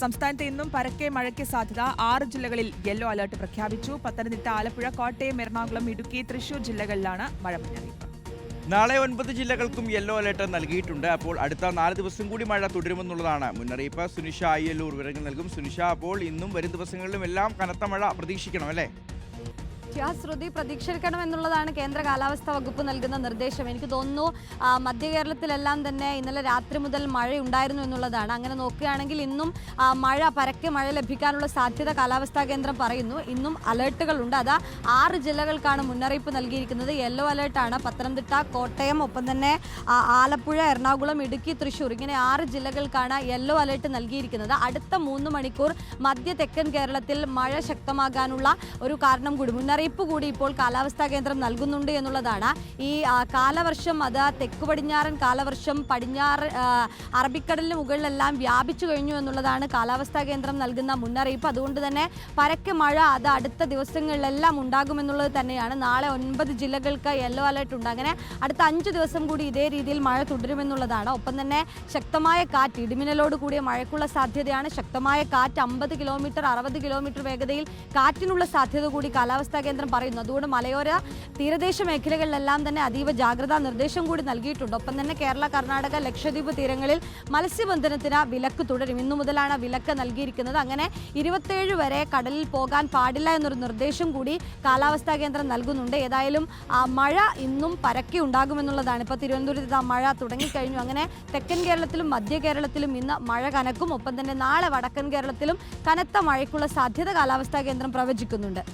സംസ്ഥാനത്ത് ഇന്നും പരക്കെ മഴയ്ക്ക് സാധ്യത. 6 ജില്ലകളിൽ യെല്ലോ അലർട്ട് പ്രഖ്യാപിച്ചു. പത്തനംതിട്ട, ആലപ്പുഴ, കോട്ടയം, എറണാകുളം, ഇടുക്കി, തൃശൂർ ജില്ലകളിലാണ് മഴ മുന്നറിയിപ്പ്. നാളെ 9 ജില്ലകൾക്കും യെല്ലോ അലർട്ട് നൽകിയിട്ടുണ്ട്. അപ്പോൾ അടുത്ത 4 ദിവസം കൂടി മഴ തുടരുമെന്നുള്ളതാണ് മുന്നറിയിപ്പ്. സുനിഷ അയ്യല്ലൂർ വിവരങ്ങൾ നൽകും. സുനിഷ, അപ്പോൾ ഇന്നും വരും ദിവസങ്ങളിലും എല്ലാം കനത്ത മഴ പ്രതീക്ഷിക്കണം അല്ലേ? ശ്രുതി, പ്രതീക്ഷിക്കണം എന്നുള്ളതാണ് കേന്ദ്ര കാലാവസ്ഥാ വകുപ്പ് നൽകുന്ന നിർദ്ദേശം. എനിക്ക് തോന്നുന്നു മധ്യ കേരളത്തിലെല്ലാം തന്നെ ഇന്നലെ രാത്രി മുതൽ മഴയുണ്ടായിരുന്നു എന്നുള്ളതാണ്. അങ്ങനെ നോക്കുകയാണെങ്കിൽ ഇന്നും പരക്കെ മഴ ലഭിക്കാനുള്ള സാധ്യത കാലാവസ്ഥാ കേന്ദ്രം പറയുന്നു. ഇന്നും അലേർട്ടുകളുണ്ട്. അത് 6 ജില്ലകൾക്കാണ് മുന്നറിയിപ്പ് നൽകിയിരിക്കുന്നത്. യെല്ലോ അലേർട്ടാണ് പത്തനംതിട്ട, കോട്ടയം, ഒപ്പം തന്നെ ആലപ്പുഴ, എറണാകുളം, ഇടുക്കി, തൃശൂർ, ഇങ്ങനെ 6 ജില്ലകൾക്കാണ് യെല്ലോ അലേർട്ട് നൽകിയിരിക്കുന്നത്. അടുത്ത 3 മണിക്കൂർ മധ്യ തെക്കൻ കേരളത്തിൽ മഴ ശക്തമാകാനുള്ള ഒരു കാരണം കൂടി മുന്നറിയിപ്പ് കൂടി ഇപ്പോൾ കാലാവസ്ഥാ കേന്ദ്രം നൽകുന്നുണ്ട് എന്നുള്ളതാണ്. ഈ കാലവർഷം അത് തെക്ക് പടിഞ്ഞാറൻ കാലവർഷം പടിഞ്ഞാറ് അറബിക്കടലിന് മുകളിലെല്ലാം വ്യാപിച്ചു കഴിഞ്ഞു എന്നുള്ളതാണ് കാലാവസ്ഥാ കേന്ദ്രം നൽകുന്ന മുന്നറിയിപ്പ്. അതുകൊണ്ട് തന്നെ പരക്കെ മഴ അത് അടുത്ത ദിവസങ്ങളിലെല്ലാം ഉണ്ടാകുമെന്നുള്ളത് തന്നെയാണ്. നാളെ 9 ജില്ലകൾക്ക് യെല്ലോ അലർട്ട് ഉണ്ട്. അങ്ങനെ അടുത്ത 5 ദിവസം കൂടി ഇതേ രീതിയിൽ മഴ തുടരുമെന്നുള്ളതാണ്. ഒപ്പം തന്നെ ശക്തമായ കാറ്റ്, ഇടിമിന്നലോട് കൂടിയ മഴയ്ക്കുള്ള സാധ്യതയാണ്. ശക്തമായ കാറ്റ് 50 കിലോമീറ്റർ 60 കിലോമീറ്റർ വേഗതയിൽ കാറ്റിനുള്ള സാധ്യത കൂടി കാലാവസ്ഥാ കേന്ദ്രം പറയുന്നു. അതുകൊണ്ട് മലയോര തീരദേശ മേഖലകളിലെല്ലാം തന്നെ അതീവ ജാഗ്രതാ നിർദ്ദേശം കൂടി നൽകിയിട്ടുണ്ട്. ഒപ്പം തന്നെ കേരള, കർണാടക, ലക്ഷദ്വീപ് തീരങ്ങളിൽ മത്സ്യബന്ധനത്തിന് വിലക്ക് തുടരും. ഇന്നു മുതലാണ് വിലക്ക് നൽകിയിരിക്കുന്നത്. അങ്ങനെ 27 വരെ കടലിൽ പോകാൻ പാടില്ല എന്നൊരു നിർദ്ദേശം കൂടി കാലാവസ്ഥാ കേന്ദ്രം നൽകുന്നുണ്ട്. ഏതായാലും മഴ ഇന്നും പരക്കെ ഉണ്ടാകുമെന്നുള്ളതാണ്. ഇപ്പോൾ തിരുവനന്തപുരത്ത് മഴ തുടങ്ങിക്കഴിഞ്ഞു. അങ്ങനെ തെക്കൻ കേരളത്തിലും മധ്യ കേരളത്തിലും ഇന്ന് മഴ കനക്കും. ഒപ്പം തന്നെ നാളെ വടക്കൻ കേരളത്തിലും കനത്ത മഴയ്ക്കുള്ള സാധ്യത കാലാവസ്ഥാ കേന്ദ്രം പ്രവചിക്കുന്നുണ്ട്.